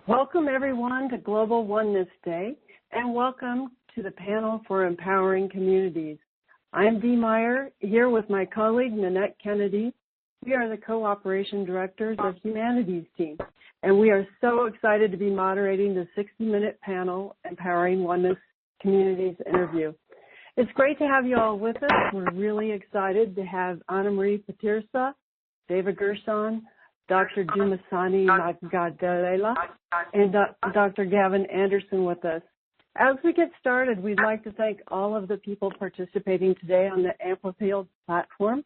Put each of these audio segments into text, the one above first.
Welcome everyone to Global Oneness Day, and welcome to the panel for Empowering Communities. I'm Dee Meyer, here with my colleague Nanette Kennedy. We are the Co-Operation Directors of Humanities Team, and we are so excited to be moderating the 60-minute panel Empowering Oneness Communities interview. It's great to have you all with us. We're really excited to have Anna Marie Patirsa, David Gershon, Dr. Dumasani Magadelela, and Dr. Gavin Anderson with us. As we get started, we'd like to thank all of the people participating today on the Amplified platform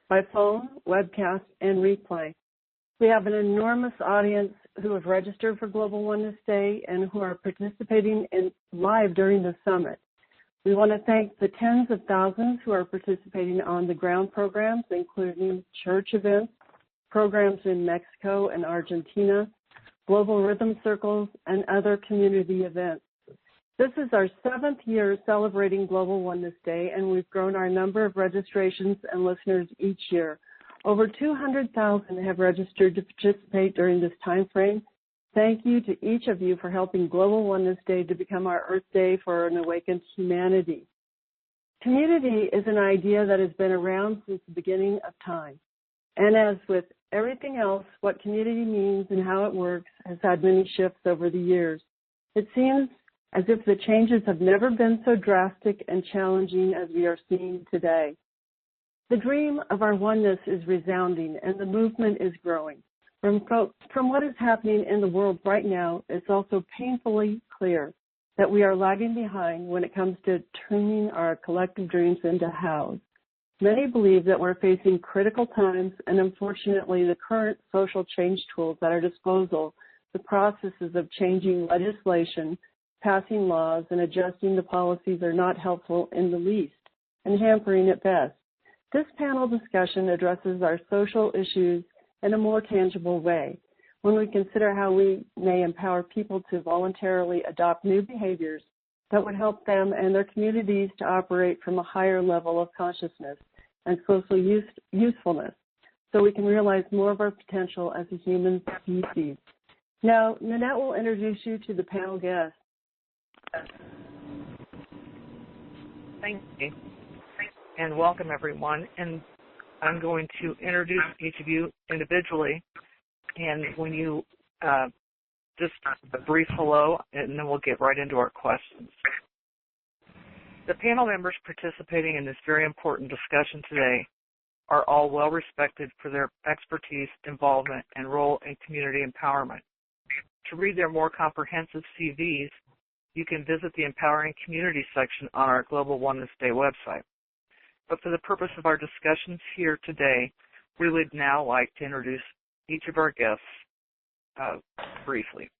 by phone, webcast, and replay. We have an enormous audience who have registered for Global Oneness Day and who are participating live during the summit. We want to thank the tens of thousands who are participating on the ground programs, including church events, programs in Mexico and Argentina, global rhythm circles, and other community events. This is our 7th year celebrating Global Oneness Day, and we've grown our number of registrations and listeners each year. Over 200,000 have registered to participate during this time frame. Thank you to each of you for helping Global Oneness Day to become our Earth Day for an awakened humanity. Community is an idea that has been around since the beginning of time. And as with everything else, what community means and how it works has had many shifts over the years. It seems as if the changes have never been so drastic and challenging as we are seeing today. The dream of our oneness is resounding and the movement is growing. From what is happening in the world right now, it's also painfully clear that we are lagging behind when it comes to turning our collective dreams into hows. Many believe that we're facing critical times, and unfortunately, the current social change tools at our disposal, the processes of changing legislation, passing laws, and adjusting the policies are not helpful in the least, and hampering at best. This panel discussion addresses our social issues in a more tangible way when we consider how we may empower people to voluntarily adopt new behaviors that would help them and their communities to operate from a higher level of consciousness and social usefulness, so we can realize more of our potential as a human species. Now, Nanette will introduce you to the panel guests. Thank you, and welcome everyone. And I'm going to introduce each of you individually, and when you just a brief hello, and then we'll get right into our questions. The panel members participating in this very important discussion today are all well respected for their expertise, involvement, and role in community empowerment. To read their more comprehensive CVs, you can visit the Empowering Community section on our Global Oneness Day website. But for the purpose of our discussions here today, we would now like to introduce each of our guests briefly.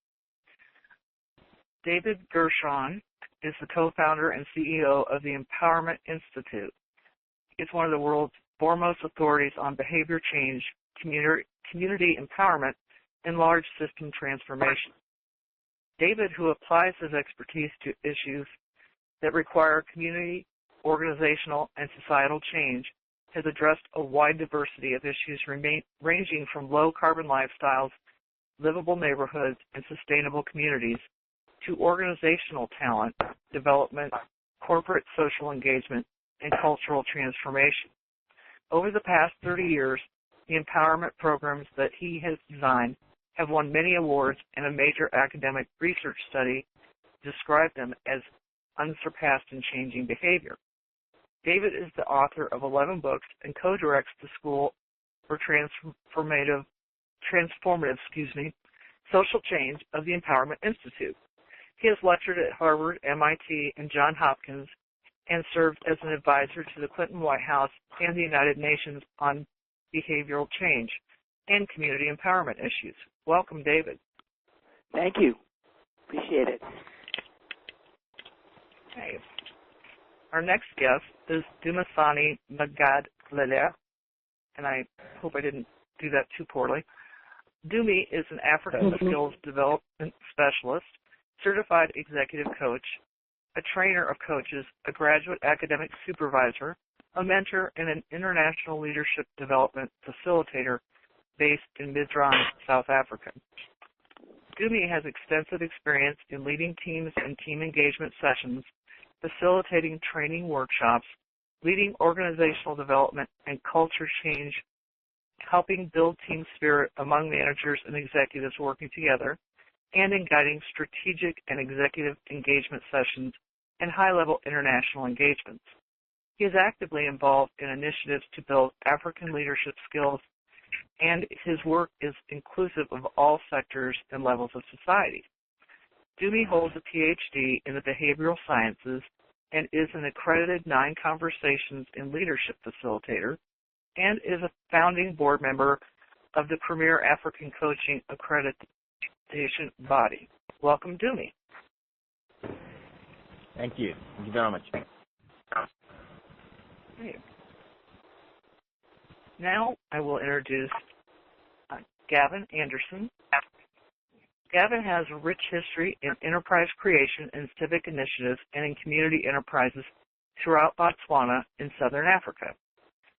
David Gershon is the co-founder and CEO of the Empowerment Institute. It's one of the world's foremost authorities on behavior change, community empowerment, and large system transformation. David, who applies his expertise to issues that require community, organizational, and societal change, has addressed a wide diversity of issues ranging from low-carbon lifestyles, livable neighborhoods, and sustainable communities, to organizational talent, development, corporate social engagement, and cultural transformation. Over the past 30 years, the empowerment programs that he has designed have won many awards, and a major academic research study described them as unsurpassed in changing behavior. David is the author of 11 books and co-directs the School for Transformative Social Change of the Empowerment Institute. He has lectured at Harvard, MIT, and Johns Hopkins, and served as an advisor to the Clinton White House and the United Nations on behavioral change and community empowerment issues. Welcome, David. Thank you. Appreciate it. Okay. Our next guest is Dumasani Magadelela, and I hope I didn't do that too poorly. Dumi is an African skills development specialist, certified executive coach, a trainer of coaches, a graduate academic supervisor, a mentor, and an international leadership development facilitator based in Midrand, South Africa. Dumi has extensive experience in leading teams and team engagement sessions, facilitating training workshops, leading organizational development and culture change, helping build team spirit among managers and executives working together, and in guiding strategic and executive engagement sessions and high-level international engagements. He is actively involved in initiatives to build African leadership skills, and his work is inclusive of all sectors and levels of society. Dumi holds a PhD in the behavioral sciences and is an accredited 9 Conversations in Leadership facilitator, and is a founding board member of the Premier African Coaching Accreditation Body. Welcome, Dumi. Thank you. Thank you very much. Great. Now I will introduce Gavin Anderson. Gavin has a rich history in enterprise creation and civic initiatives and in community enterprises throughout Botswana in Southern Africa.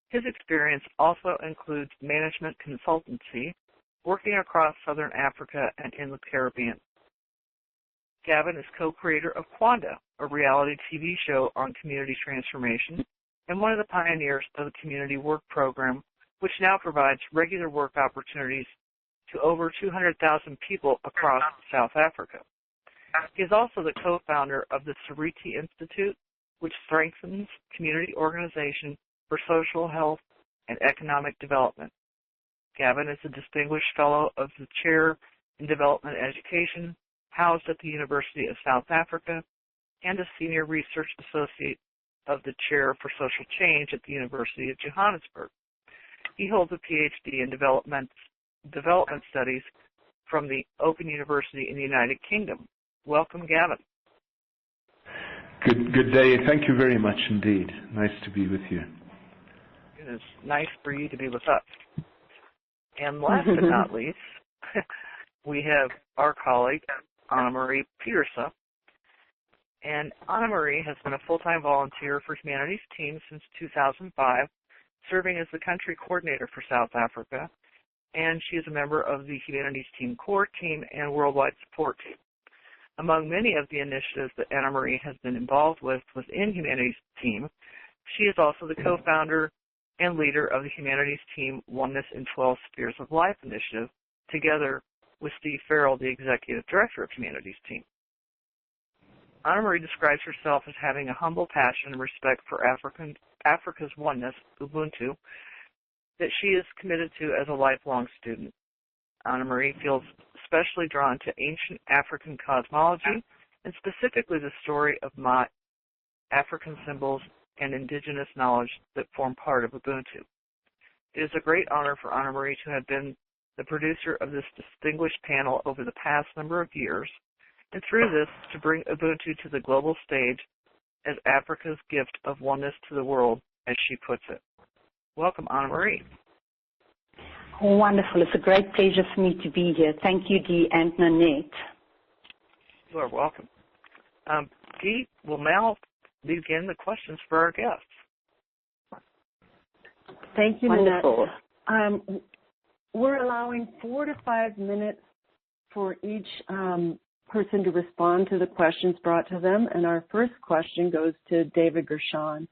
His experience also includes management consultancy, working across Southern Africa and in the Caribbean. Gavin is co-creator of Kwanda, a reality TV show on community transformation, and one of the pioneers of the Community Work Program, which now provides regular work opportunities to over 200,000 people across South Africa. He is also the co-founder of the Seriti Institute, which strengthens community organization for social health and economic development. Gavin is a distinguished fellow of the Chair in Development Education, housed at the University of South Africa, and a senior research associate of the Chair for Social Change at the University of Johannesburg. He holds a PhD in development studies from the Open University in the United Kingdom. Welcome, Gavin. Good day. Thank you very much indeed. Nice to be with you. It is nice for you to be with us. And last but not least, we have our colleague, Anna-Marie Petersa. And Anna-Marie has been a full-time volunteer for Humanities Team since 2005, serving as the country coordinator for South Africa, and she is a member of the Humanities Team Core Team and Worldwide Support Team. Among many of the initiatives that Anna-Marie has been involved with within Humanities Team, she is also the co-founder and leader of the Humanities Team Oneness in 12 Spheres of Life initiative, together with Steve Farrell, the Executive Director of Humanities Team. Anna-Marie describes herself as having a humble passion and respect for Africa's oneness, Ubuntu, that she is committed to as a lifelong student. Anna-Marie feels especially drawn to ancient African cosmology and specifically the story of Ma'at, African symbols, and indigenous knowledge that form part of Ubuntu. It is a great honor for Anna-Marie to have been the producer of this distinguished panel over the past number of years, and through this to bring Ubuntu to the global stage as Africa's gift of oneness to the world, as she puts it. Welcome, Anna-Marie. Wonderful. It's a great pleasure for me to be here. Thank you, Dee and Nanette. You are welcome. Dee will now begin the questions for our guests. Thank you, Wonderful. Nanette. We're allowing 4 to 5 minutes for each person to respond to the questions brought to them, and our first question goes to David Gershon.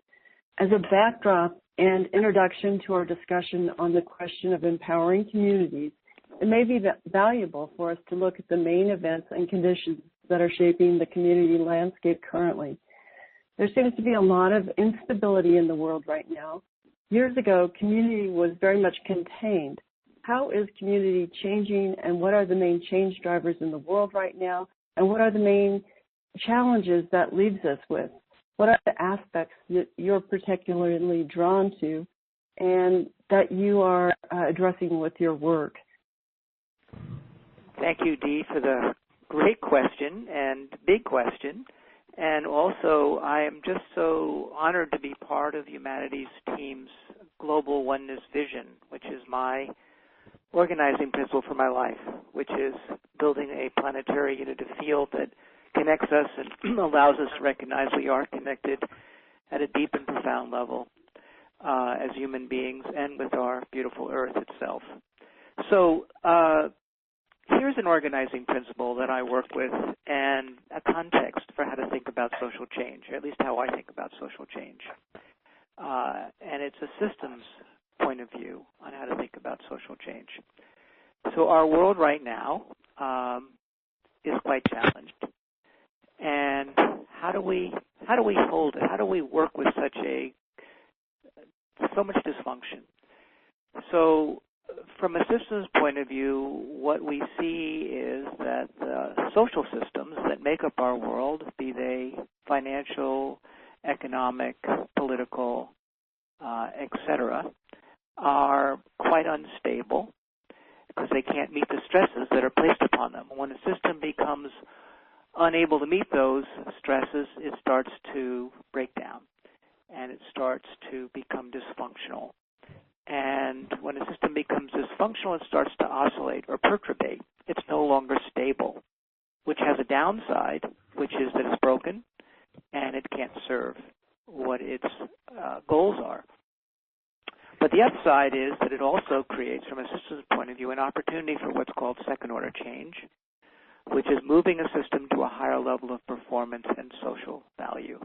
As a backdrop and introduction to our discussion on the question of empowering communities, it may be valuable for us to look at the main events and conditions that are shaping the community landscape currently. There seems to be a lot of instability in the world right now. Years ago, community was very much contained. How is community changing, and what are the main change drivers in the world right now, and what are the main challenges that leaves us with? What are the aspects that you're particularly drawn to and that you are addressing with your work? Thank you, Dee, for the great question and big question. And also, I am just so honored to be part of Humanities Team's Global Oneness Vision, which is my organizing principle for my life, which is building a planetary unitive field that connects us and allows us to recognize we are connected at a deep and profound level as human beings and with our beautiful Earth itself. So here's an organizing principle that I work with and a context for how to think about social change, or at least how I think about social change. And it's a systems point of view on how to think about social change. So our world right now is quite challenged. And how do we hold it? How do we work with so much dysfunction? So from a systems point of view, what we see is that the social systems that make up our world, be they financial, economic, political, etc., are quite unstable because they can't meet the stresses that are placed upon them. When a system becomes unable to meet those stresses, it starts to break down and it starts to become dysfunctional. And when a system becomes dysfunctional, it starts to oscillate or perturbate. It's no longer stable, which has a downside, which is that it's broken and it can't serve what its goals are. But the upside is that it also creates, from a systems point of view, an opportunity for what's called second-order change, which is moving a system to a higher level of performance and social value.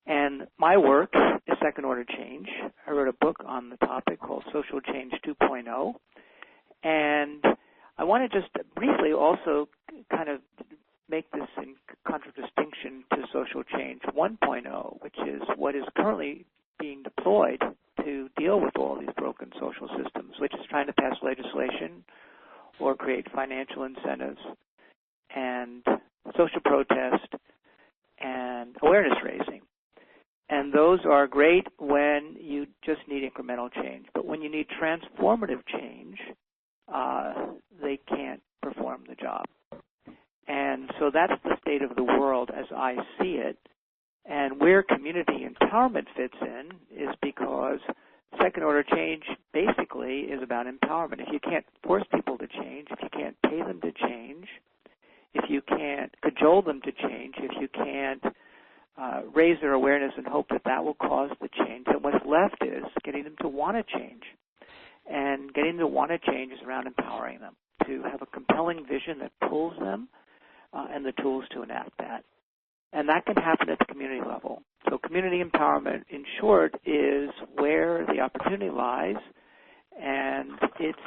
And my work is second-order change. I wrote a book on the topic called Social Change 2.0. And I want to just briefly also kind of make this in contradistinction to Social Change 1.0, which is what is currently being deployed to deal with all these broken social systems, which is trying to pass legislation or create financial incentives and social protest and awareness raising. And those are great when you just need incremental change. But when you need transformative change, they can't perform the job. And so that's the state of the world as I see it. And where community empowerment fits in is because second-order change basically is about empowerment. If you can't force people to change, if you can't pay them to change, if you can't cajole them to change, if you can't raise their awareness and hope that that will cause the change, then what's left is getting them to want to change. And getting them to want to change is around empowering them, to have a compelling vision that pulls them and the tools to enact that. And that can happen at the community level. So community empowerment, in short, is where the opportunity lies, and it's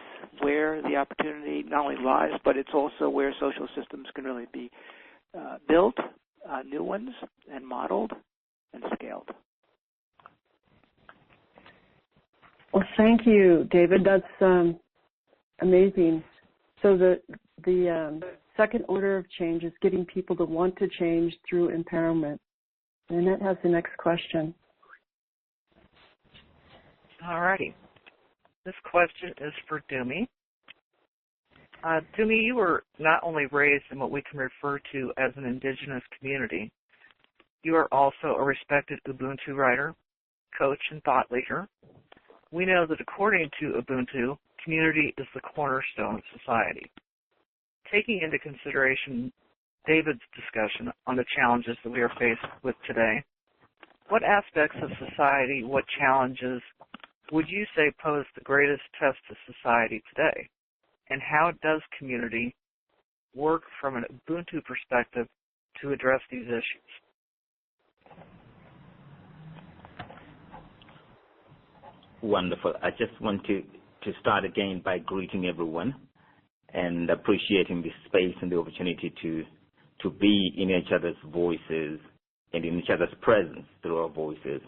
where the opportunity not only lies, but it's also where social systems can really be built, new ones, and modeled and scaled. Well, thank you, David. That's amazing. So the second order of change is getting people to want to change through empowerment. Annette has the next question. All righty. This question is for Dumi. Dumi, you were not only raised in what we can refer to as an indigenous community, you are also a respected Ubuntu writer, coach, and thought leader. We know that according to Ubuntu, community is the cornerstone of society. Taking into consideration David's discussion on the challenges that we are faced with today, what aspects of society, what challenges would you say pose the greatest test to society today? And how does community work from an Ubuntu perspective to address these issues? Wonderful. I just want to start again by greeting everyone and appreciating the space and the opportunity to be in each other's voices and in each other's presence through our voices,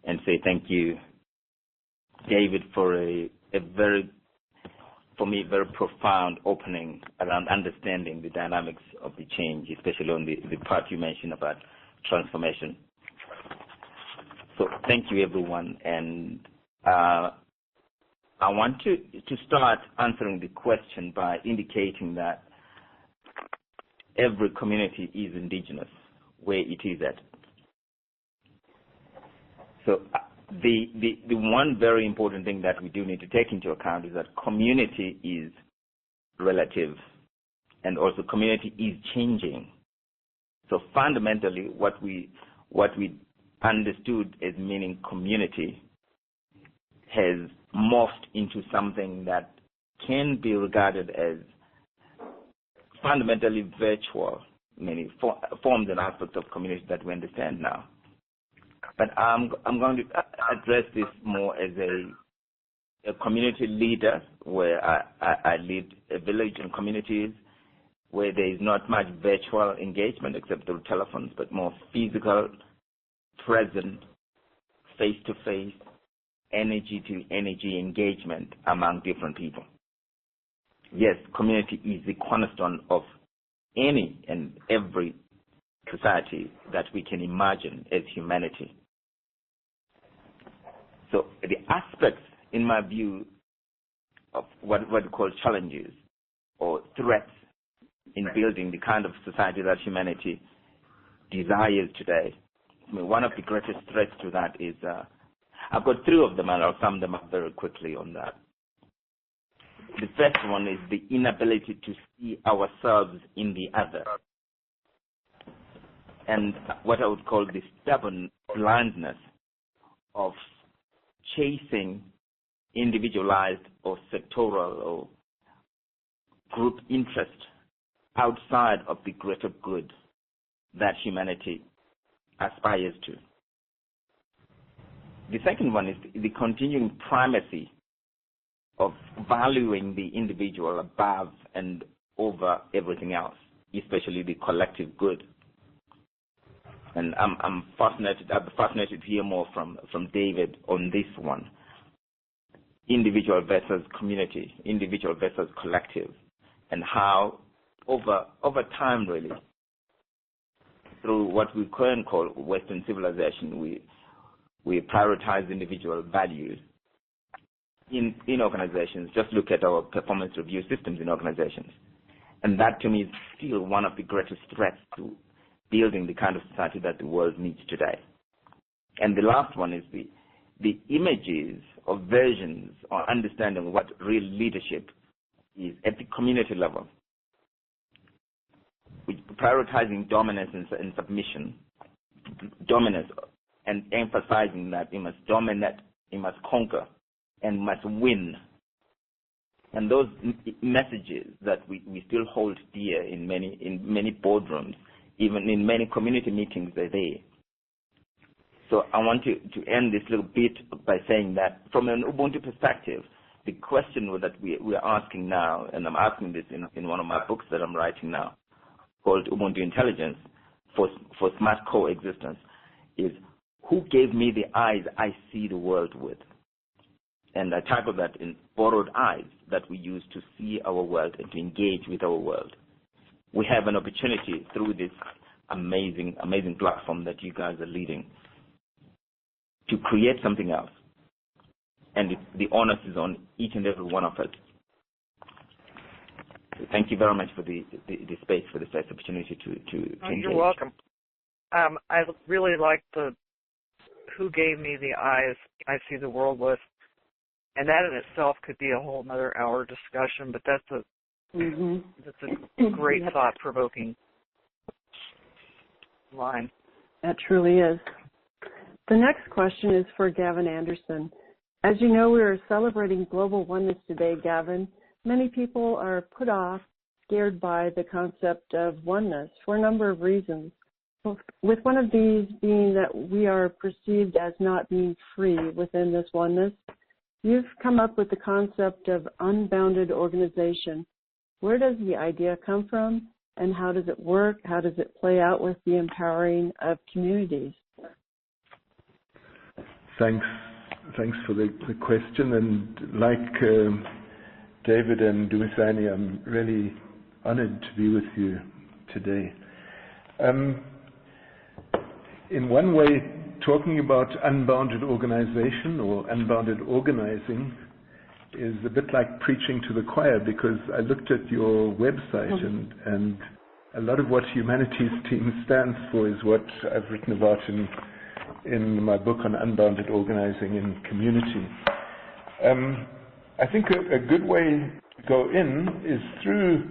and say thank you, David, for a very profound opening around understanding the dynamics of the change, especially on the part you mentioned about transformation. So thank you, everyone. And I want to start answering the question by indicating that every community is indigenous where it is at. So the one very important thing that we do need to take into account is that community is relative, and also community is changing. So fundamentally, what we understood as meaning community has morphed into something that can be regarded as fundamentally virtual, many forms and aspects of community that we understand now. But I'm going to address this more as a community leader, where I lead a village and communities where there is not much virtual engagement except through telephones, but more physical, present, face-to-face, energy-to-energy engagement among different people. Yes, community is the cornerstone of any and every society that we can imagine as humanity. So the aspects, in my view, of what we call challenges or threats in building the kind of society that humanity desires today. I mean, one of the greatest threats to that is, I've got three of them, and I'll sum them up very quickly on that. The first one is the inability to see ourselves in the other, and what I would call the stubborn blindness of chasing individualized or sectoral or group interest outside of the greater good that humanity aspires to. The second one is the continuing primacy of valuing the individual above and over everything else, especially the collective good. And I'm fascinated to hear more from David on this one. Individual versus community, individual versus collective, and how over time, really, through what we can call Western civilization, we prioritize individual values in organizations. Just look at our performance review systems in organizations. And that, to me, is still one of the greatest threats to building the kind of society that the world needs today. And the last one is the images or versions or understanding what real leadership is at the community level. With prioritizing dominance and submission, dominance, and emphasizing that you must dominate, you must conquer, and must win. And those messages that we still hold dear in many boardrooms, even in many community meetings, they're there. So I want to end this little bit by saying that from an Ubuntu perspective, the question that we are asking now, and I'm asking this in one of my books that I'm writing now, called Ubuntu Intelligence for Smart Coexistence, is who gave me the eyes I see the world with? And I tackle that in borrowed eyes that we use to see our world and to engage with our world. We have an opportunity through this amazing platform that you guys are leading to create something else. And the onus is on each and every one of us. So thank you very much for the space, for this opportunity to engage. You're welcome. I really like the who gave me the eyes I see the world with. And that in itself could be a whole other hour discussion, but that's a great thought-provoking line. That truly is. The next question is for Gavin Anderson. As you know, we are celebrating Global Oneness today, Gavin. Many people are put off, scared by the concept of oneness for a number of reasons, with one of these being that we are perceived as not being free within this oneness. You've come up with the concept of unbounded organization. Where does the idea come from, and how does it work? How does it play out with the empowering of communities? Thanks for the question. And like David and Dumisani, I'm really honored to be with you today. In one way, talking about unbounded organization or unbounded organizing is a bit like preaching to the choir, because I looked at your website and a lot of what Humanities Team stands for is what I've written about in my book on unbounded organizing in community. I think a good way to go in is through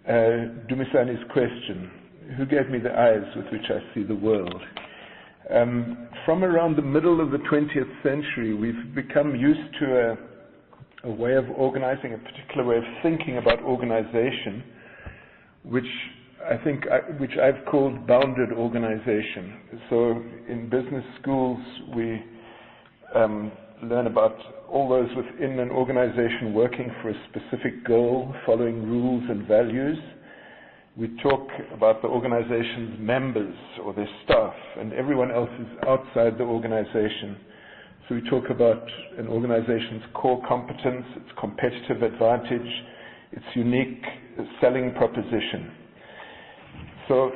Dumisani's question, who gave me the eyes with which I see the world? From around the middle of the 20th century, we've become used to a way of organizing, a particular way of thinking about organization, which which I've called bounded organization. So in business schools, we learn about all those within an organization working for a specific goal, following rules and values. We talk about the organization's members or their staff, and everyone else is outside the organization. So we talk about an organization's core competence, its competitive advantage, its unique selling proposition. So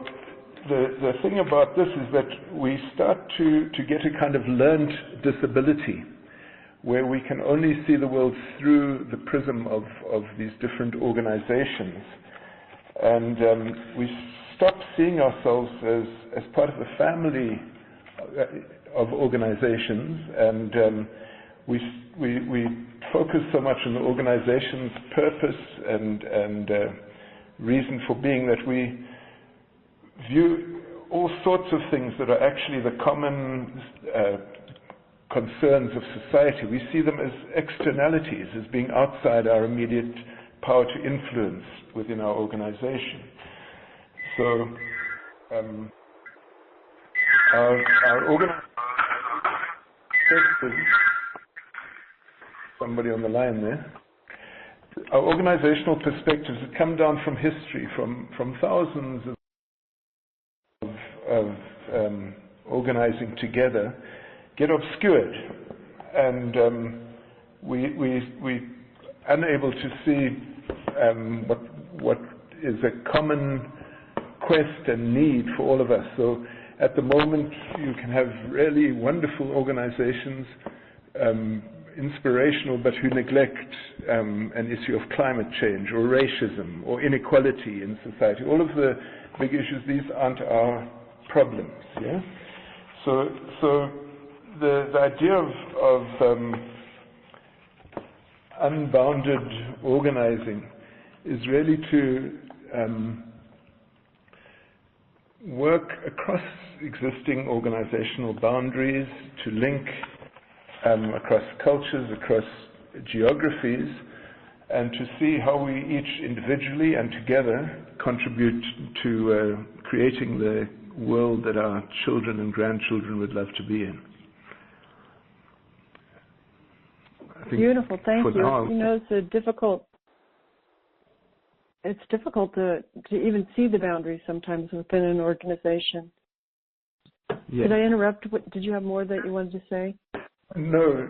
the thing about this is that we start to get a kind of learned disability where we can only see the world through the prism of these different organizations. And we stop seeing ourselves as part of a family of organizations, and we focus so much on the organization's purpose and reason for being that we view all sorts of things that are actually the common concerns of society. We see them as externalities, as being outside our immediate power to influence within our organization. So our organization, somebody on the line there, our organizational perspectives that come down from history, from thousands of organizing together, get obscured, and we unable to see what is a common quest and need for all of us. So at the moment, you can have really wonderful organizations, inspirational, but who neglect an issue of climate change or racism or inequality in society. All of the big issues, these aren't our problems. Yeah. So the idea of unbounded organizing is really to work across existing organizational boundaries, to link across cultures, across geographies, and to see how we each individually and together contribute to creating the world that our children and grandchildren would love to be in. Beautiful, thank you. You know, it's difficult to even see the boundaries sometimes within an organization. Yeah. Did I interrupt? Did you have more that you wanted to say? No.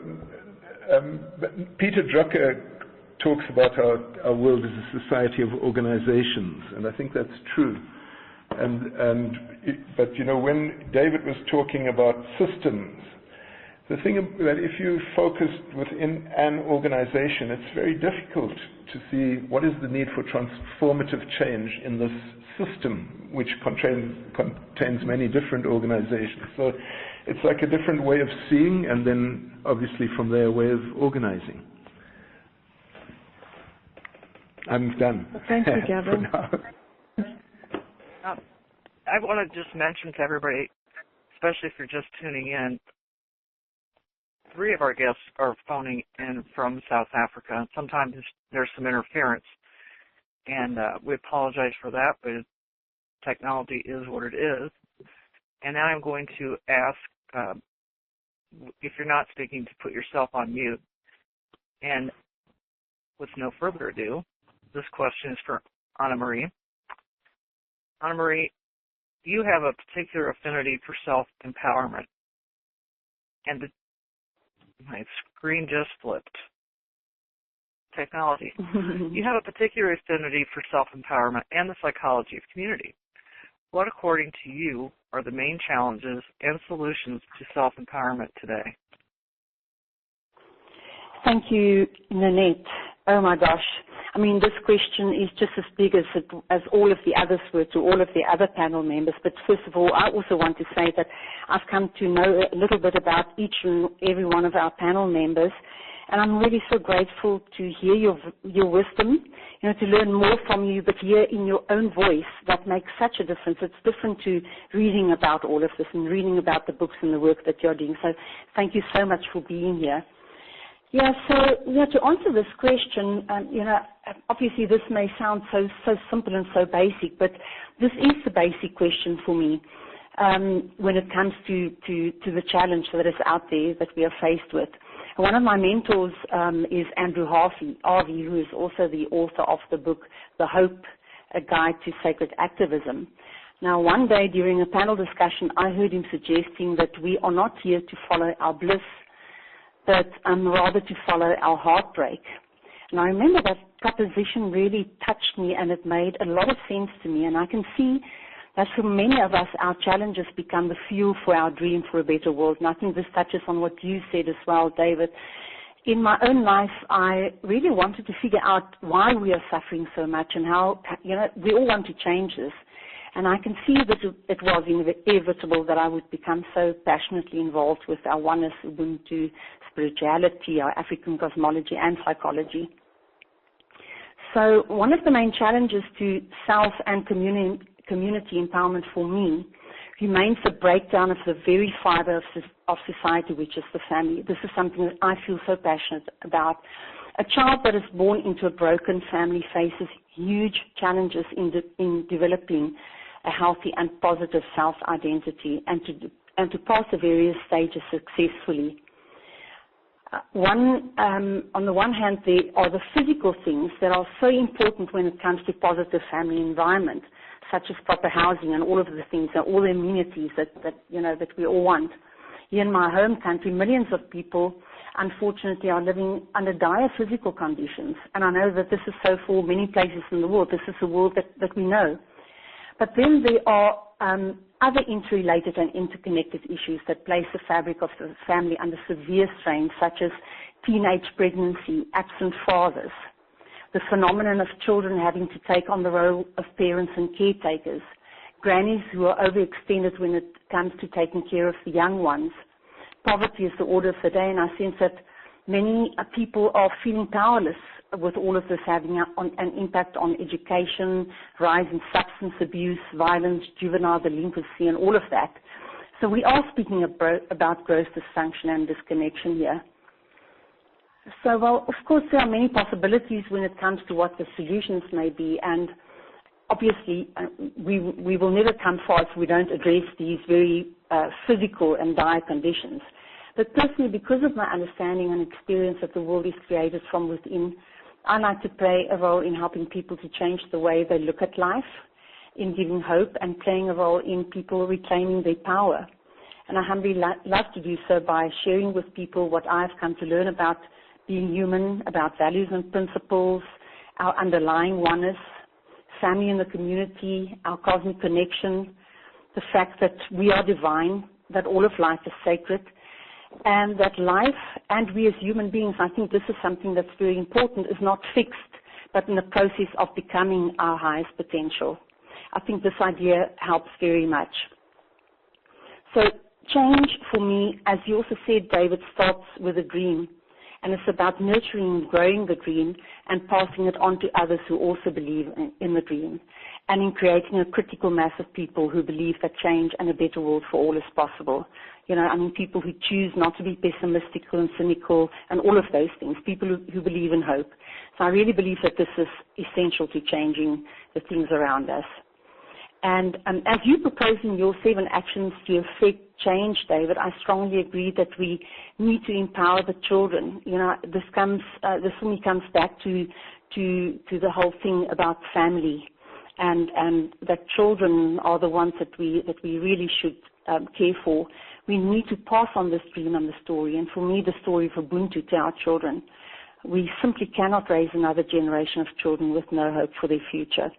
But Peter Drucker talks about our world as a society of organizations, and I think that's true. But you know, when David was talking about systems, the thing that if you focused within an organization, it's very difficult to see what is the need for transformative change in this system, which contains many different organizations. So it's like a different way of seeing, and then obviously from there a way of organizing. I'm done. Well, thank you, Gavin. I want to just mention to everybody, especially if you're just tuning in, 3 of our guests are phoning in from South Africa. Sometimes there's some interference, and we apologize for that, but technology is what it is. And now I'm going to ask, if you're not speaking, to put yourself on mute. And with no further ado, this question is for Anna Marie. Anna Marie, you have a particular affinity for self-empowerment. And my screen just flipped. Technology. You have a particular affinity for self-empowerment and the psychology of community. What, according to you, are the main challenges and solutions to self-empowerment today? Thank you, Nanette. Oh my gosh. I mean, this question is just as big as all of the others were to all of the other panel members. But first of all, I also want to say that I've come to know a little bit about each and every one of our panel members. And I'm really so grateful to hear your wisdom, you know, to learn more from you, but hear in your own voice. That makes such a difference. It's different to reading about all of this and reading about the books and the work that you're doing. So thank you so much for being here. Yeah, so to answer this question, obviously this may sound so simple and so basic, but this is the basic question for me when it comes to the challenge that is out there that we are faced with. One of my mentors is Andrew Harvey, who is also the author of the book, The Hope, A Guide to Sacred Activism. Now, one day during a panel discussion, I heard him suggesting that we are not here to follow our bliss, but rather to follow our heartbreak. And I remember that proposition really touched me, and it made a lot of sense to me. And I can see that for many of us, our challenges become the fuel for our dream for a better world. And I think this touches on what you said as well, David. In my own life, I really wanted to figure out why we are suffering so much and how, we all want to change this. And I can see that it was inevitable that I would become so passionately involved with our Oneness, Ubuntu, spirituality, our African cosmology, and psychology. So one of the main challenges to self and community empowerment for me remains the breakdown of the very fiber of society, which is the family. This is something that I feel so passionate about. A child that is born into a broken family faces huge challenges in developing a healthy and positive self-identity and to pass the various stages successfully. On the one hand, there are the physical things that are so important when it comes to positive family environment, such as proper housing and all of the things, all the amenities that we all want. Here in my home country, millions of people, unfortunately, are living under dire physical conditions. And I know that this is so for many places in the world. This is the world that we know. But then there are other interrelated and interconnected issues that place the fabric of the family under severe strain, such as teenage pregnancy, absent fathers, the phenomenon of children having to take on the role of parents and caretakers, grannies who are overextended when it comes to taking care of the young ones. Poverty is the order of the day, and I sense that many people are feeling powerless with all of this having an impact on education, rise in substance abuse, violence, juvenile delinquency, and all of that. So we are speaking about gross dysfunction and disconnection here. So, well, of course, there are many possibilities when it comes to what the solutions may be, and obviously we will never come far if we don't address these very physical and dire conditions. But personally, because of my understanding and experience that the world is created from within, I like to play a role in helping people to change the way they look at life, in giving hope and playing a role in people reclaiming their power. And I humbly love to do so by sharing with people what I've come to learn about being human, about values and principles, our underlying oneness, family and the community, our cosmic connection, the fact that we are divine, that all of life is sacred, and that life and we as human beings, I think this is something that's very important, is not fixed, but in the process of becoming our highest potential. I think this idea helps very much. So change for me, as you also said, David, starts with a dream. And it's about nurturing and growing the dream and passing it on to others who also believe in the dream, and in creating a critical mass of people who believe that change and a better world for all is possible. People who choose not to be pessimistic and cynical and all of those things, people who believe in hope. So I really believe that this is essential to changing the things around us. And as you propose in your 7 actions to effect change, David, I strongly agree that we need to empower the children. This for me comes back to the whole thing about family, and that children are the ones that we really should care for. We need to pass on this dream and the story, and for me, the story of Ubuntu to our children. We simply cannot raise another generation of children with no hope for their future.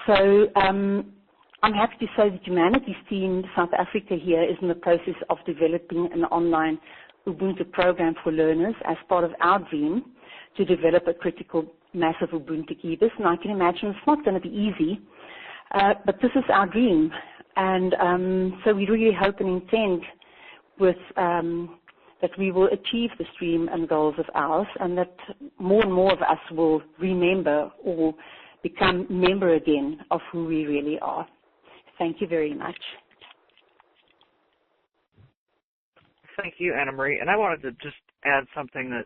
So I'm happy to say that Humanities Team South Africa here is in the process of developing an online Ubuntu program for learners as part of our dream to develop a critical mass of Ubuntu keepers. And I can imagine it's not going to be easy, but this is our dream. And so we really hope and intend that we will achieve this dream and goals of ours, and that more and more of us will remember or become member again of who we really are. Thank you very much. Thank you, Anna Marie. And I wanted to just add something that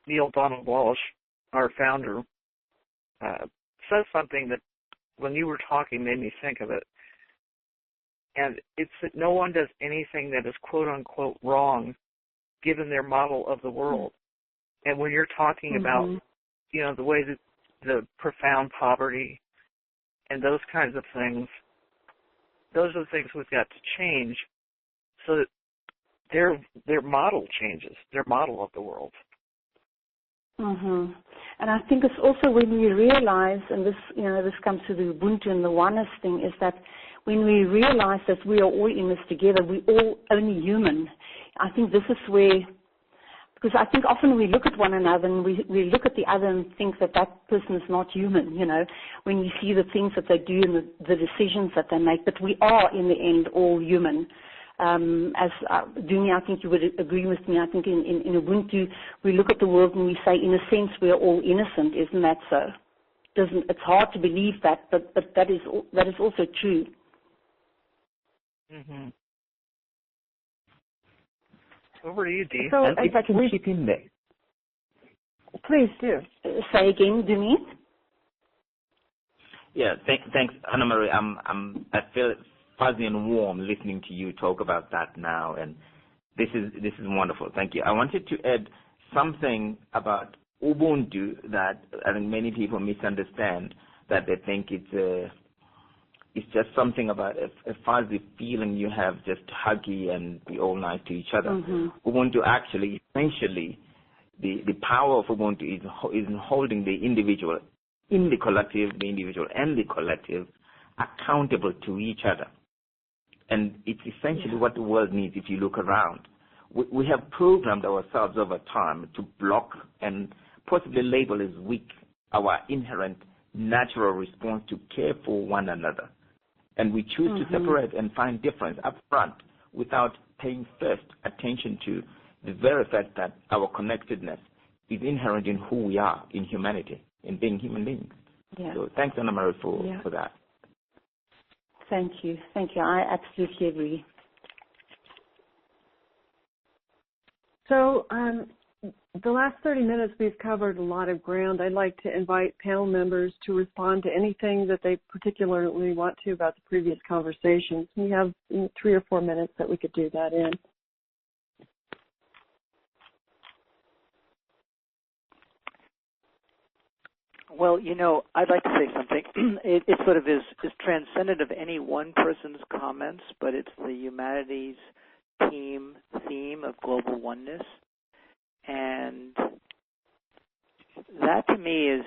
Neil Donald Walsh our founder, says something that when you were talking made me think of it. And it's that no one does anything that is quote unquote wrong given their model of the world. And when you're talking about, the way that the profound poverty and those kinds of things, those are the things we've got to change so that their model changes, their model of the world. And I think it's also when we realize, and this, this comes to the Ubuntu and the oneness thing, is that when we realize that we are all in this together, we're all only human. I think this is where, because I think often we look at one another and we look at the other and think that that person is not human, when you see the things that they do and the decisions that they make. But we are, in the end, all human. As Dunia, I think you would agree with me. I think in Ubuntu, we look at the world and we say, in a sense, we are all innocent. Isn't that so? It's hard to believe that, but that is also true. Over to you, Dee. So if I can chip in there. Please do. Say again, Dunia. Yeah, thanks, Anna Marie. I feel fuzzy and warm listening to you talk about that now, and this is wonderful. Thank you. I wanted to add something about Ubuntu that I think many people misunderstand, that they think it's just something about a fuzzy feeling you have, just huggy and be all nice to each other. Ubuntu actually, essentially, the power of Ubuntu is in holding the individual in the collective, the individual and the collective accountable to each other. And it's essentially what the world needs if you look around. We have programmed ourselves over time to block and possibly label as weak our inherent natural response to care for one another. And we choose to separate and find difference up front without paying first attention to the very fact that our connectedness is inherent in who we are, in humanity, in being human beings. Yeah. So thanks, Anna Marie, for that. Thank you. I absolutely agree. So the last 30 minutes, we've covered a lot of ground. I'd like to invite panel members to respond to anything that they particularly want to about the previous conversations. We have 3 or 4 minutes that we could do that in. Well, I'd like to say something. It sort of is transcendent of any one person's comments, but it's the humanities team theme of global oneness. And that to me is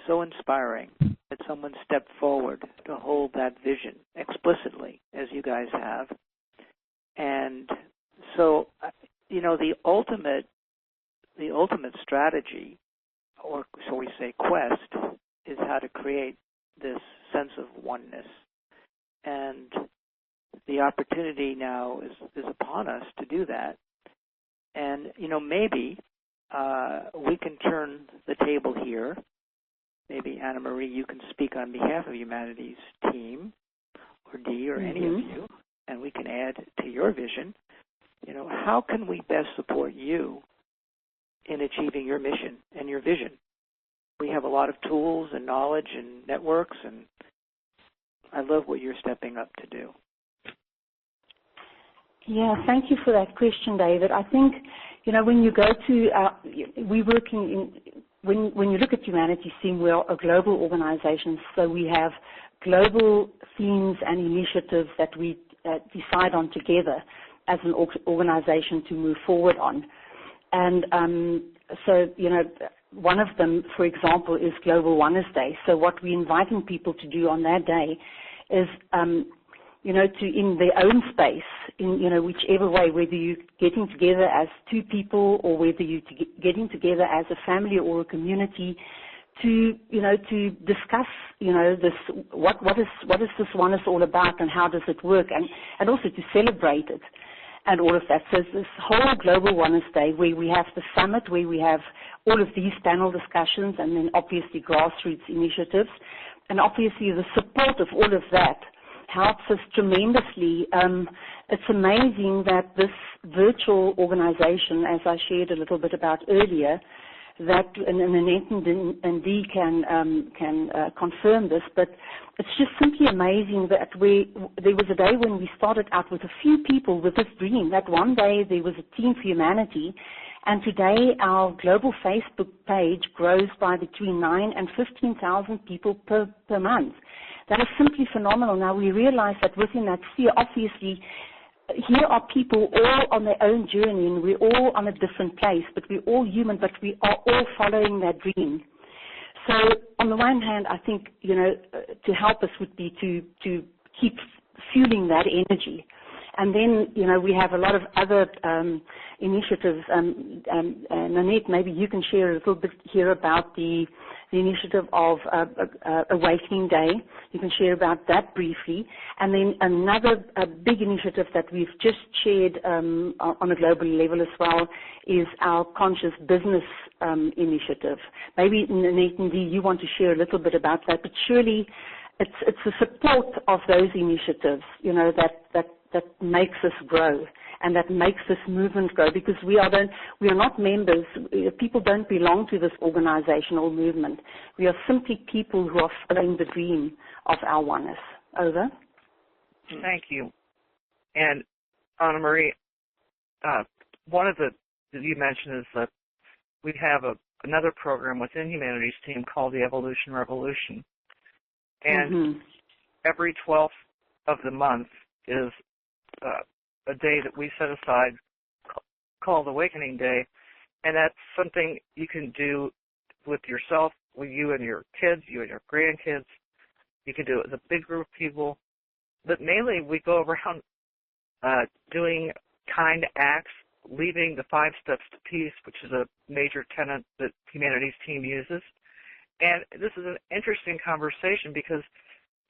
so inspiring that someone stepped forward to hold that vision explicitly, as you guys have. And so, the ultimate strategy, or shall we say quest, is how to create this sense of oneness. And the opportunity now is upon us to do that. And, maybe we can turn the table here. Maybe, Anna Marie, you can speak on behalf of Humanities team, or Dee, or any of you, and we can add to your vision. How can we best support you in achieving your mission and your vision? We have a lot of tools and knowledge and networks, and I love what you're stepping up to do. Yeah, thank you for that question, David. I think, when you go to, we're working when you look at Humanities Team, we're a global organization, so we have global themes and initiatives that we decide on together as an organization to move forward on. And so, one of them, for example, is Global Oneness Day. So what we're inviting people to do on that day is, to in their own space, in whichever way, whether you're getting together as 2 people or whether you're getting together as a family or a community, to discuss this what is this oneness all about and how does it work, and also to celebrate it and all of that. So this whole Global Oneness Day, where we have the summit, where we have all of these panel discussions, and then obviously grassroots initiatives, and obviously the support of all of that helps us tremendously. It's amazing that this virtual organization, as I shared a little bit about earlier, that, and Nanette and Dee can confirm this, but it's just simply amazing that there was a day when we started out with a few people with this dream, that one day there was a Team for Humanity, and today our global Facebook page grows by between 9,000 and 15,000 people per month. That is simply phenomenal. Now we realize that within that sphere, obviously, here are people all on their own journey, and we're all on a different place, but we're all human, but we are all following that dream. So on the one hand, I think, to help us would be to keep fueling that energy. And then, we have a lot of other initiatives. Nanette, maybe you can share a little bit here about the initiative of Awakening Day. You can share about that briefly. And then another big initiative that we've just shared on a global level as well is our Conscious Business initiative. Maybe, Nanette and Dee, you want to share a little bit about that, but surely it's the support of those initiatives, that makes us grow and that makes this movement grow, because we are not members. People don't belong to this organization or movement. We are simply people who are following the dream of our oneness. Over. Thank you. And Anna Marie, one of the that you mentioned is that we have another program within Humanities Team called the Evolution Revolution. And every 12th of the month is a day that we set aside called Awakening Day, and that's something you can do with yourself, with you and your kids, you and your grandkids. You can do it with a big group of people, but mainly we go around doing kind acts, leaving the 5 steps to peace, which is a major tenet that Humanities Team uses. And this is an interesting conversation because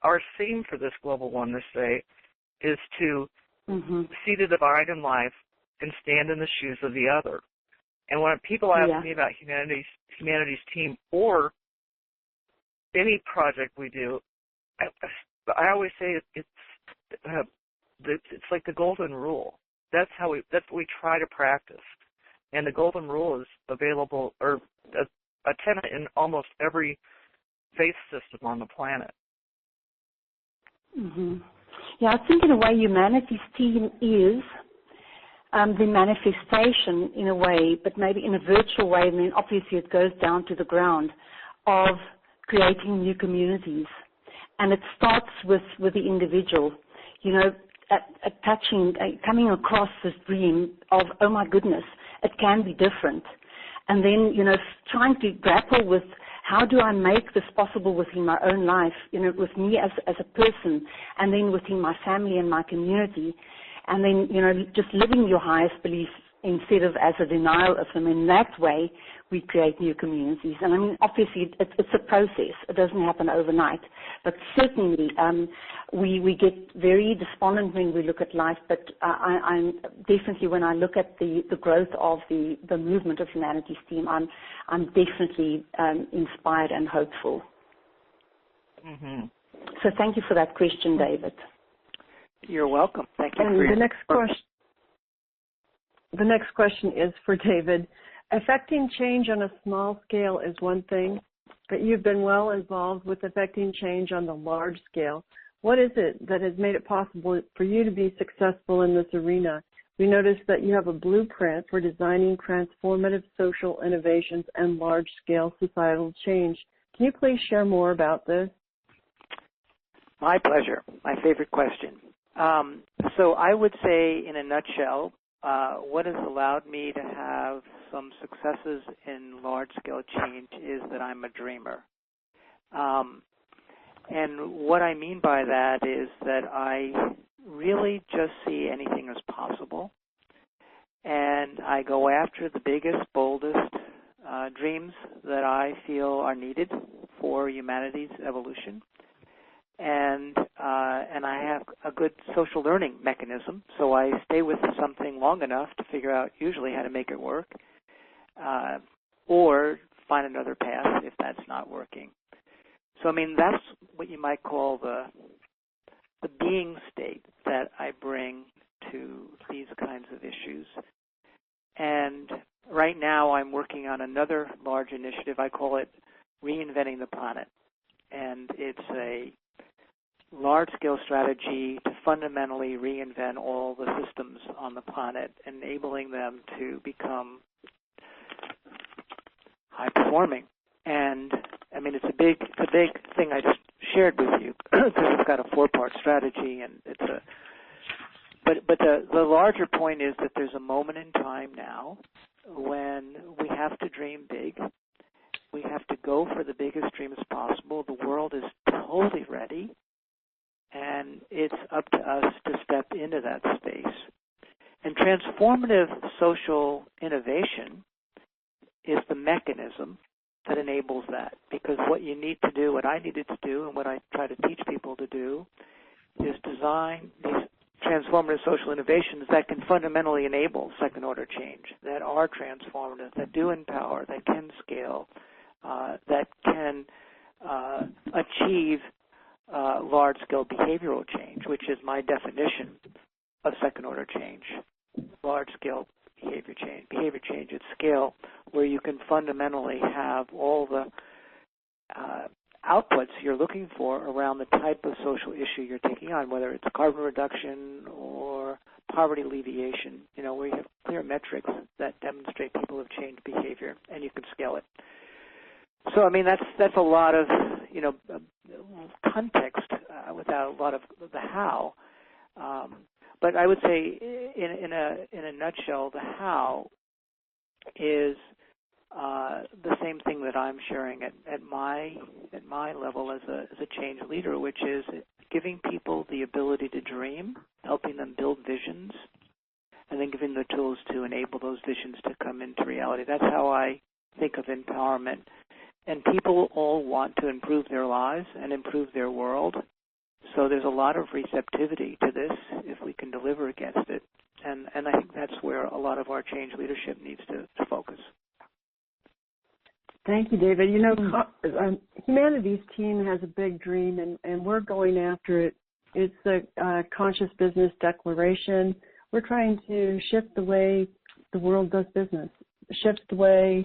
our theme for this Global Oneness Day is to see the divine in life and stand in the shoes of the other. And when people ask me about Humanities Team or any project we do, I always say it's like the golden rule. That's what we try to practice. And the golden rule is available, or a tenet in almost every faith system on the planet. Yeah, I think in a way Humanities Team is the manifestation in a way, but maybe in a virtual way, and then obviously it goes down to the ground of creating new communities. And it starts with the individual, coming across this dream of, oh my goodness, it can be different. And then, trying to grapple with how do I make this possible within my own life, with me as a person, and then within my family and my community. And then, just living your highest beliefs instead of as a denial of them. In that way, we create new communities. And I mean, obviously, it's a process. It doesn't happen overnight. But certainly, we get very despondent when we look at life. But I'm definitely, when I look at the growth of the movement of Humanities Team, I'm definitely inspired and hopeful. So thank you for that question, David. You're welcome. Thank you. And the next question is for David. Affecting change on a small scale is one thing, but you've been well involved with affecting change on the large scale. What is it that has made it possible for you to be successful in this arena? We noticed that you have a blueprint for designing transformative social innovations and large-scale societal change. Can you please share more about this? My pleasure. My favorite question. So I would say, in a nutshell, what has allowed me to have some successes in large-scale change is that I'm a dreamer. And what I mean by that is that I really just see anything as possible. And I go after the biggest, boldest dreams that I feel are needed for humanity's evolution. And I have a good social learning mechanism, so I stay with something long enough to figure out usually how to make it work, or find another path if that's not working. So, I mean, that's what you might call the being state that I bring to these kinds of issues. And right now, now I'm working on another large initiative. I call it Reinventing the Planet. And it's a large-scale strategy to fundamentally reinvent all the systems on the planet, enabling them to become high-performing. And I mean, it's a big thing I just shared with you because it's got a 4-part strategy, and it's a. But the larger point is that there's a moment in time now when we have to dream big. We have to go for the biggest dreams possible. The world is totally ready, and it's up to us to step into that space. And transformative social innovation is the mechanism that enables that, because what you need to do, what I needed to do, and what I try to teach people to do is design these transformative social innovations that can fundamentally enable second-order change, that are transformative, that do empower, that can scale, that can achieve large-scale behavioral change, which is my definition of second-order change, large-scale behavior change at scale, where you can fundamentally have all the outputs you're looking for around the type of social issue you're taking on, whether it's carbon reduction or poverty alleviation, where you have clear metrics that demonstrate people have changed behavior, and you can scale it. So, I mean, that's a lot of, context without a lot of the how. But I would say, in a nutshell, the how is the same thing that I'm sharing at my level as a change leader, which is giving people the ability to dream, helping them build visions, and then giving the tools to enable those visions to come into reality. That's how I think of empowerment. And people all want to improve their lives and improve their world. So there's a lot of receptivity to this if we can deliver against it. And I think that's where a lot of our change leadership needs to focus. Thank you, David. Humanity's team has a big dream, and we're going after it. It's the Conscious Business Declaration. We're trying to shift the way the world does business, shift the way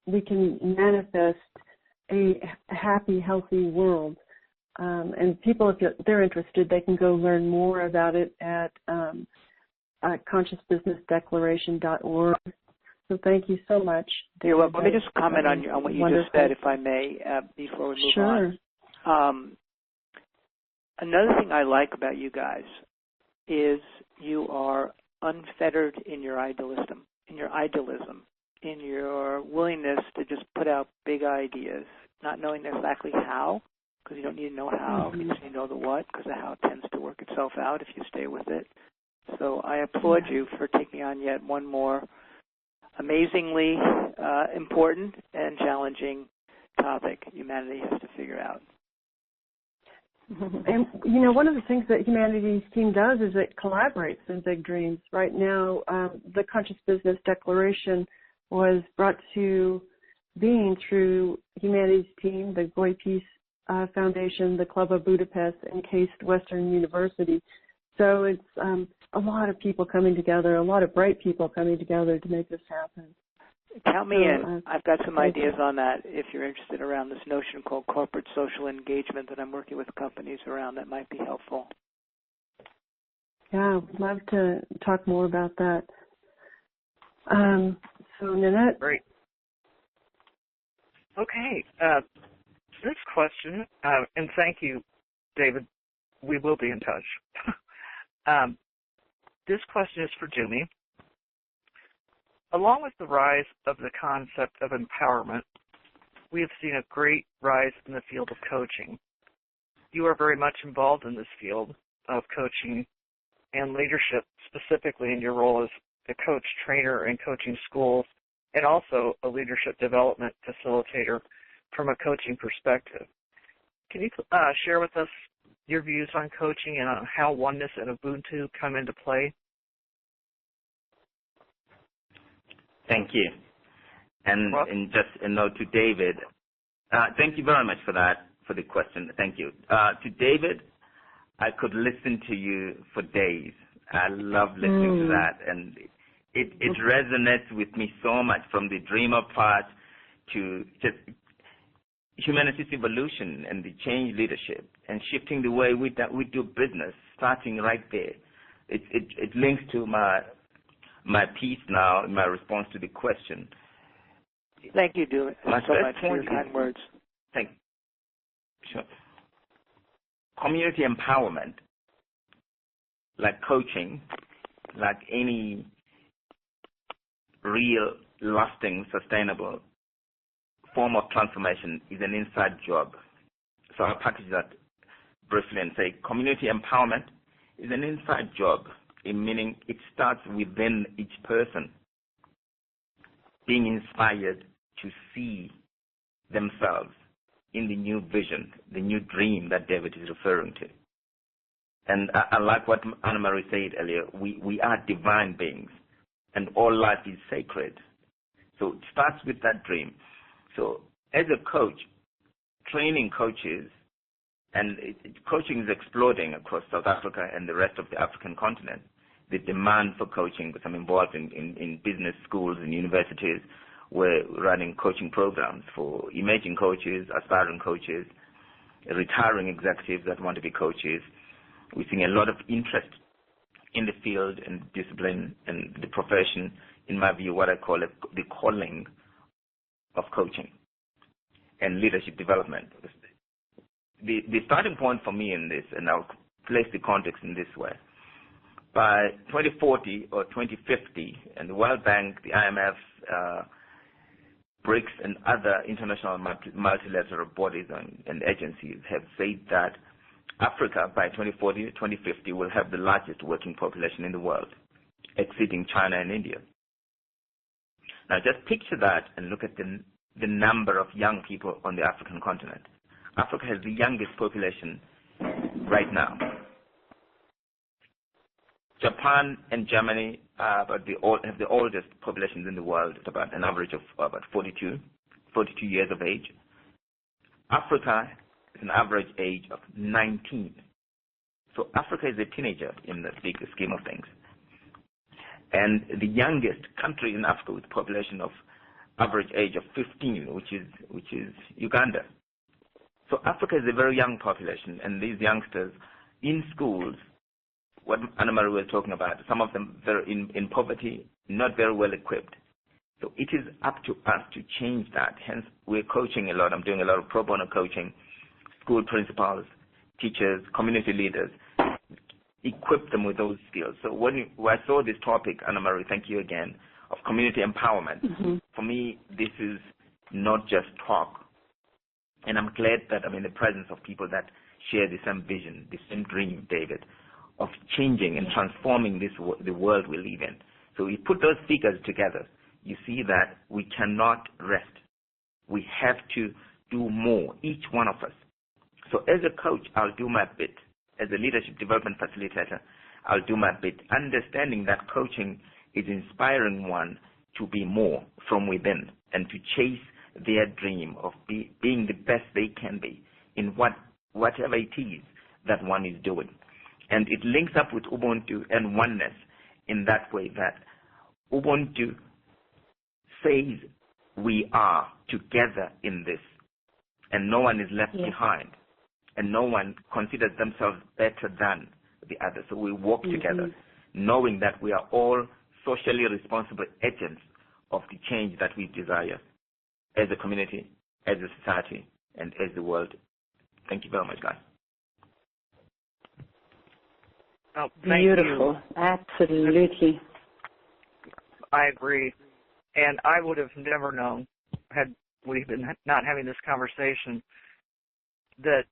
we can manifest a happy, healthy world. And people, if they're interested, they can go learn more about it at consciousbussinessdeclaration.org. So thank you so much. You're welcome. Let me just comment on what you just said, if I may, before we move on. Sure. Another thing I like about you guys is you are unfettered in your idealism, in your willingness to just put out big ideas, not knowing exactly how, because you don't need to know how, you just need to know the what, because the how tends to work itself out if you stay with it. So I applaud you for taking on yet one more amazingly important and challenging topic humanity has to figure out. And, one of the things that Humanity's team does is it collaborates in big dreams. Right now, the Conscious Business Declaration was brought to being through Humanity's team, the Goy Peace Foundation, the Club of Budapest, and Case Western University. So it's a lot of people coming together, a lot of bright people coming together to make this happen. Count me in. I've got some ideas on that if you're interested around this notion called corporate social engagement that I'm working with companies around that might be helpful. Yeah, I'd love to talk more about that. So, Nanette? Great. Okay. This question, and thank you, David. We will be in touch. This question is for Jimmy. Along with the rise of the concept of empowerment, we have seen a great rise in the field of coaching. You are very much involved in this field of coaching and leadership, specifically in your role as a coach, trainer, and coaching schools, and also a leadership development facilitator from a coaching perspective. Can you share with us your views on coaching and on how oneness and Ubuntu come into play? Thank you. And just a note to David, thank you very much for the question. Thank you. To David, I could listen to you for days. I love listening to that. And it resonates with me so much, from the dreamer part to just humanity's evolution and the change leadership and shifting the way we do business, starting right there. It links to my piece now, my response to the question. Thank you, so much for your kind words. Sure. Community empowerment, like coaching, like any real, lasting, sustainable form of transformation, is an inside job. So I'll package that briefly and say community empowerment is an inside job, meaning it starts within each person being inspired to see themselves in the new vision, the new dream that David is referring to. And I like what Anna Marie said earlier. We are divine beings, and all life is sacred. So it starts with that dream. So as a coach, training coaches, and coaching is exploding across South Africa and the rest of the African continent. The demand for coaching, because I'm involved in business schools and universities. We're running coaching programs for emerging coaches, aspiring coaches, retiring executives that want to be coaches. We're seeing a lot of interest in the field and discipline and the profession, in my view, what I call the calling of coaching and leadership development. The starting point for me in this, and I'll place the context in this way. By 2040 or 2050, and the World Bank, the IMF, BRICS, and other international multilateral bodies and agencies have said that Africa, by 2040 to 2050, will have the largest working population in the world, exceeding China and India. Now, just picture that and look at the number of young people on the African continent. Africa has the youngest population right now. Japan and Germany have the oldest populations in the world, at about an average of about 42 years of age. Africa is an average age of 19. So Africa is a teenager in the big scheme of things. And the youngest country in Africa with a population of average age of 15, which is Uganda. So Africa is a very young population, and these youngsters in schools, what Anna Marie was talking about, some of them very in poverty, not very well equipped. So it is up to us to change that. Hence, we're coaching a lot. I'm doing a lot of pro bono coaching, school principals, teachers, community leaders, equip them with those skills. So when I saw this topic, Anna Marie, thank you again, of community empowerment, for me, this is not just talk. And I'm glad that I'm in the presence of people that share the same vision, the same dream, David, of changing and transforming the world we live in. So we put those figures together. You see that we cannot rest. We have to do more, each one of us. So as a coach, I'll do my bit. As a leadership development facilitator, I'll do my bit, understanding that coaching is inspiring one to be more from within and to chase their dream of being the best they can be in whatever it is that one is doing. And it links up with Ubuntu and oneness in that way, that Ubuntu says we are together in this, and no one is left behind, and no one considers themselves better than the other. So we walk together, knowing that we are all socially responsible agents of the change that we desire as a community, as a society, and as the world. Thank you very much, guys. Oh, beautiful. You. Absolutely. I agree. And I would have never known, had we been not having this conversation, that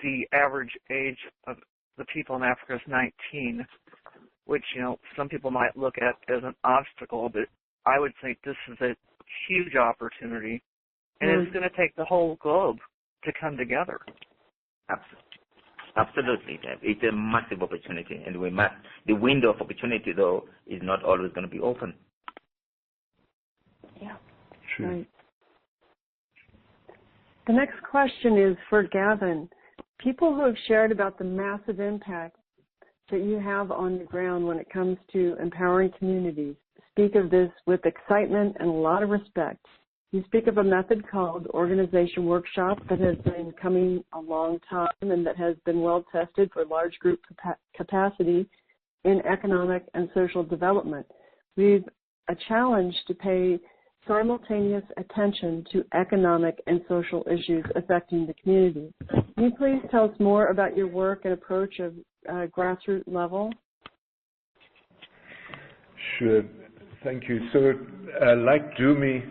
the average age of the people in Africa is 19, which, some people might look at as an obstacle, but I would think this is a huge opportunity, and it's going to take the whole globe to come together. Absolutely, Deb. It's a massive opportunity, and the window of opportunity, though, is not always going to be open. Yeah. True. Right. The next question is for Gavin. People who have shared about the massive impact that you have on the ground when it comes to empowering communities, speak of this with excitement and a lot of respect. You speak of a method called Organization Workshop that has been coming a long time and that has been well tested for large group capacity in economic and social development. We've a challenge to pay simultaneous attention to economic and social issues affecting the community. Can you please tell us more about your work and approach of grassroots level? Sure. Thank you. So, like Jumi,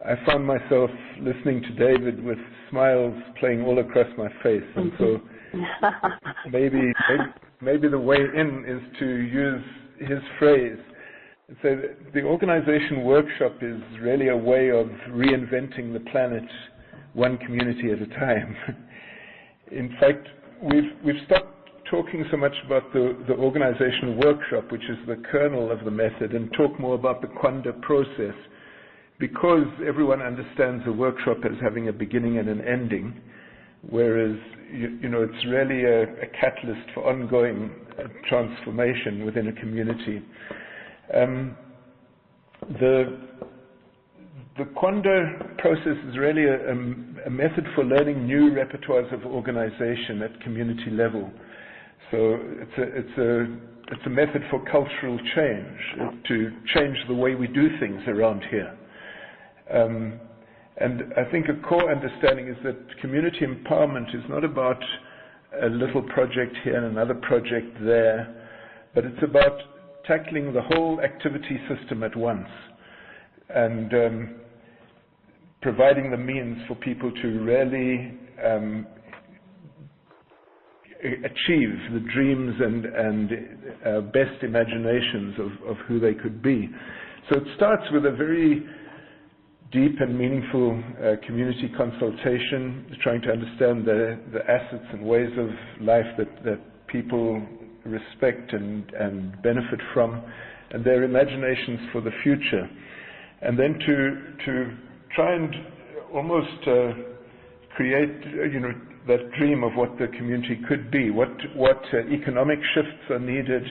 I found myself listening to David with smiles playing all across my face. And so maybe the way in is to use his phrase. So the organization workshop is really a way of reinventing the planet one community at a time. In fact, we've stopped talking so much about the organizational workshop, which is the kernel of the method, and talk more about the Kwanda process, because everyone understands the workshop as having a beginning and an ending, whereas it's really a catalyst for ongoing transformation within a community. The Kwanda process is really a method for learning new repertoires of organization at community level. So it's a method for cultural change, to change the way we do things around here. And I think a core understanding is that community empowerment is not about a little project here and another project there, but it's about tackling the whole activity system at once and providing the means for people to really achieve the dreams and best imaginations of who they could be. So it starts with a very deep and meaningful community consultation, trying to understand the assets and ways of life that people respect and benefit from, and their imaginations for the future. And then to try and almost create, that dream of what the community could be, what economic shifts are needed,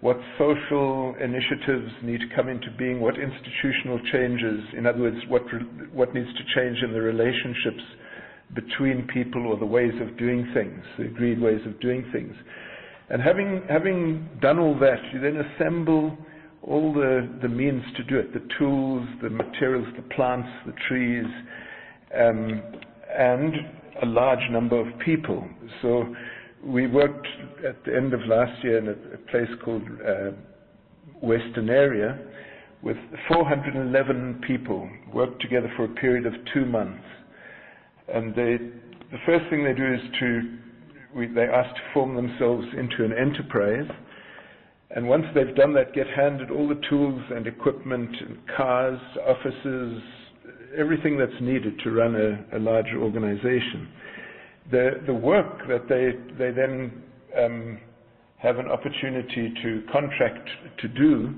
what social initiatives need to come into being, what institutional changes, in other words, what needs to change in the relationships between people or the ways of doing things, the agreed ways of doing things. And having done all that, you then assemble all the means to do it, the tools, the materials, the plants, the trees, and a large number of people. So we worked at the end of last year in a place called Western Area with 411 people, worked together for a period of 2 months. And the first thing they do is they ask to form themselves into an enterprise. And once they've done that, get handed all the tools and equipment and cars, offices, everything that's needed to run a large organization. The work that they then have an opportunity to contract to do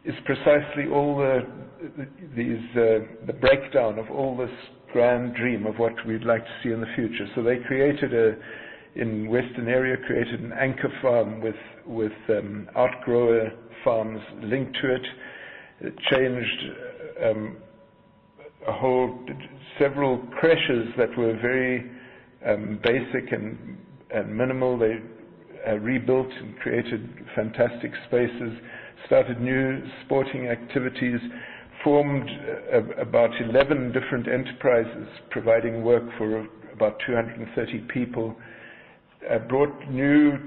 is precisely all the breakdown of all this grand dream of what we'd like to see in the future. So they in Western Area, created an anchor farm with outgrower farms linked to it. It changed several creches that were very basic and minimal. They rebuilt and created fantastic spaces, started new sporting activities, formed about 11 different enterprises providing work for about 230 people, brought new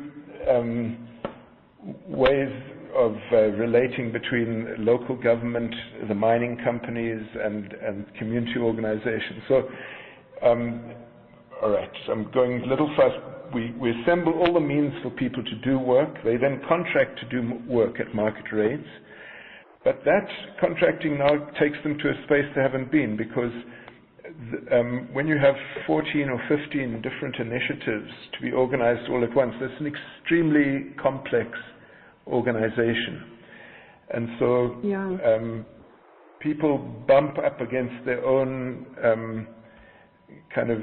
ways of relating between local government, the mining companies, and community organizations. So, all right, so I'm going a little fast. We assemble all the means for people to do work. They then contract to do work at market rates. But that contracting now takes them to a space they haven't been, because when you have 14 or 15 different initiatives to be organized all at once, that's an extremely complex organization. And so people bump up against their own kind of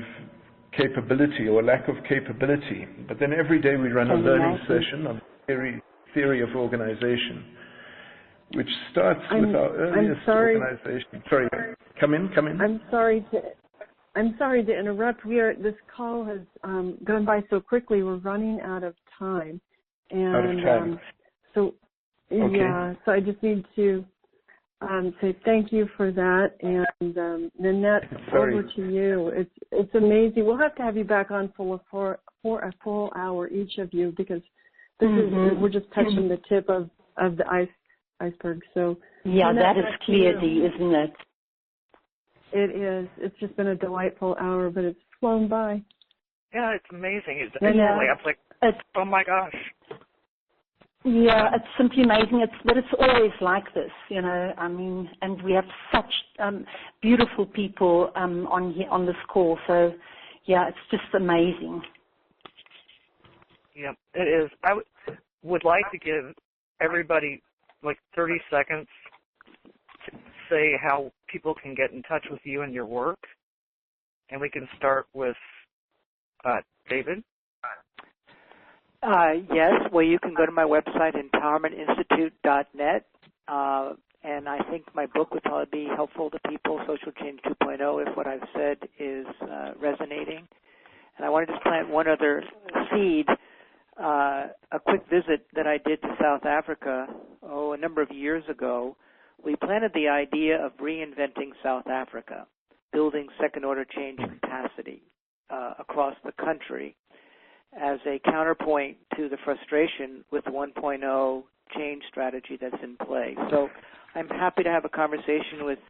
capability or lack of capability. But then every day we run a learning session on theory of organization, which starts with our earliest organization. Sorry, come in. I'm sorry to interrupt. This call has gone by so quickly. We're running out of time. And, out of time. So I just need to say thank you for that. And Nanette, over to you. It's amazing. We'll have to have you back on for a full hour, each of you, because this is we're just touching the tip of the iceberg. So Nanette, that is clear, Dee, isn't it? It is. It's just been a delightful hour, but it's flown by. Yeah, it's amazing. It's like, oh my gosh. Yeah, it's simply amazing. But it's always like this, I mean, and we have such beautiful people on this call. So, yeah, it's just amazing. Yeah, it is. I would like to give everybody like 30 seconds to say how people can get in touch with you and your work. And we can start with David. Yes, well, you can go to my website, empowermentinstitute.net, and I think my book would probably be helpful to people, Social Change 2.0, if what I've said is resonating. And I want to just plant one other seed, a quick visit that I did to South Africa, a number of years ago. We planted the idea of reinventing South Africa, building second-order change capacity across the country as a counterpoint to the frustration with the 1.0 change strategy that's in play. So I'm happy to have a conversation with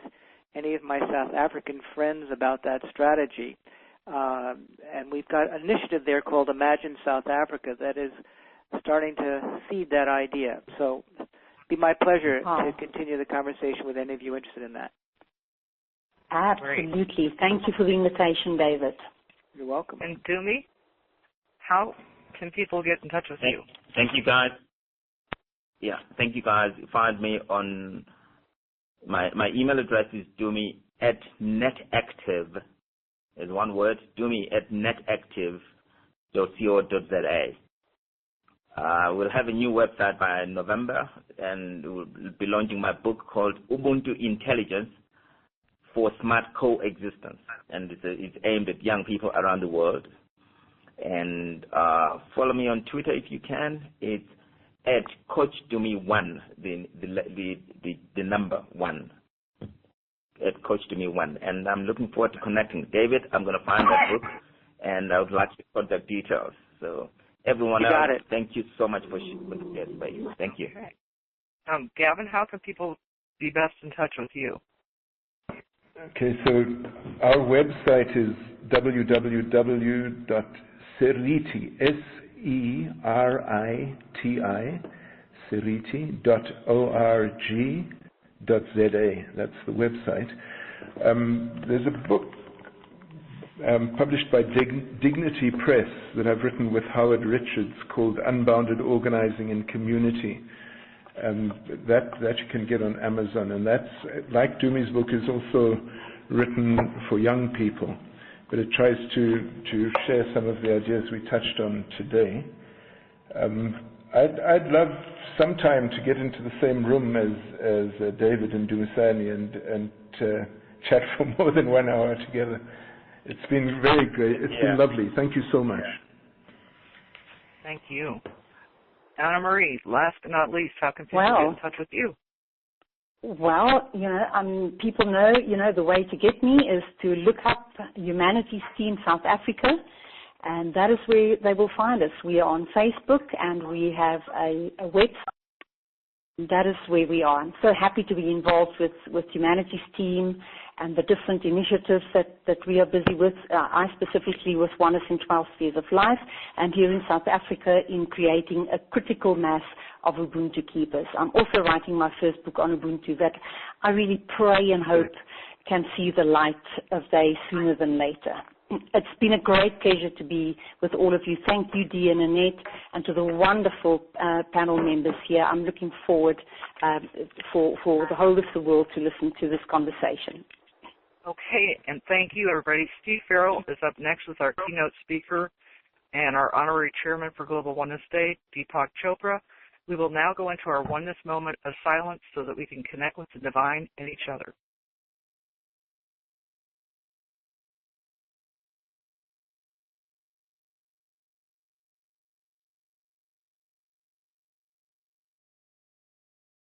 any of my South African friends about that strategy. And we've got an initiative there called Imagine South Africa that is starting to feed that idea. So it'd be my pleasure to continue the conversation with any of you interested in that. Absolutely. Thank you for the invitation, David. You're welcome. And Dumi, how can people get in touch with you? Thank you, guys. Yeah, thank you, guys. Find me on my email address is dumi@netactive. Is one word, dumi@netactive.co.za. We'll have a new website by November, and we'll be launching my book called Ubuntu Intelligence for Smart Coexistence, and it's aimed at young people around the world. And follow me on Twitter if you can. It's @CoachDumi1, the number 1. @CoachDumi1. And I'm looking forward to connecting. David, I'm going to find that book, and I would like to contact details. So everyone else, thank you so much for the space. Thank you. Gavin, how can people be best in touch with you? Okay, so our website is www.seriti, SERITI, seriti.org.za. That's the website. There's a book published by Dignity Press that I've written with Howard Richards called Unbounded Organizing in Community. That you can get on Amazon, and that's, like Dumi's book, is also written for young people, but it tries to share some of the ideas we touched on today. I'd love sometime to get into the same room as David and Dumisani and chat for more than 1 hour together. It's been very great. It's been lovely. Thank you so much. Thank you. Anna Marie, last but not least, how can people get in touch with you? Well, people know, the way to get me is to look up Humanities Team South Africa, and that is where they will find us. We are on Facebook, and we have a website. That is where we are. I'm so happy to be involved with Humanities Team and the different initiatives that we are busy with. I specifically with Oneness in 12 Spheres of Life, and here in South Africa in creating a critical mass of Ubuntu keepers. I'm also writing my first book on Ubuntu that I really pray and hope can see the light of day sooner than later. It's been a great pleasure to be with all of you. Thank you, Dee and Annette, and to the wonderful panel members here. I'm looking forward for the whole of the world to listen to this conversation. Okay, and thank you, everybody. Steve Farrell is up next with our keynote speaker and our honorary chairman for Global Oneness Day, Deepak Chopra. We will now go into our oneness moment of silence so that we can connect with the divine and each other.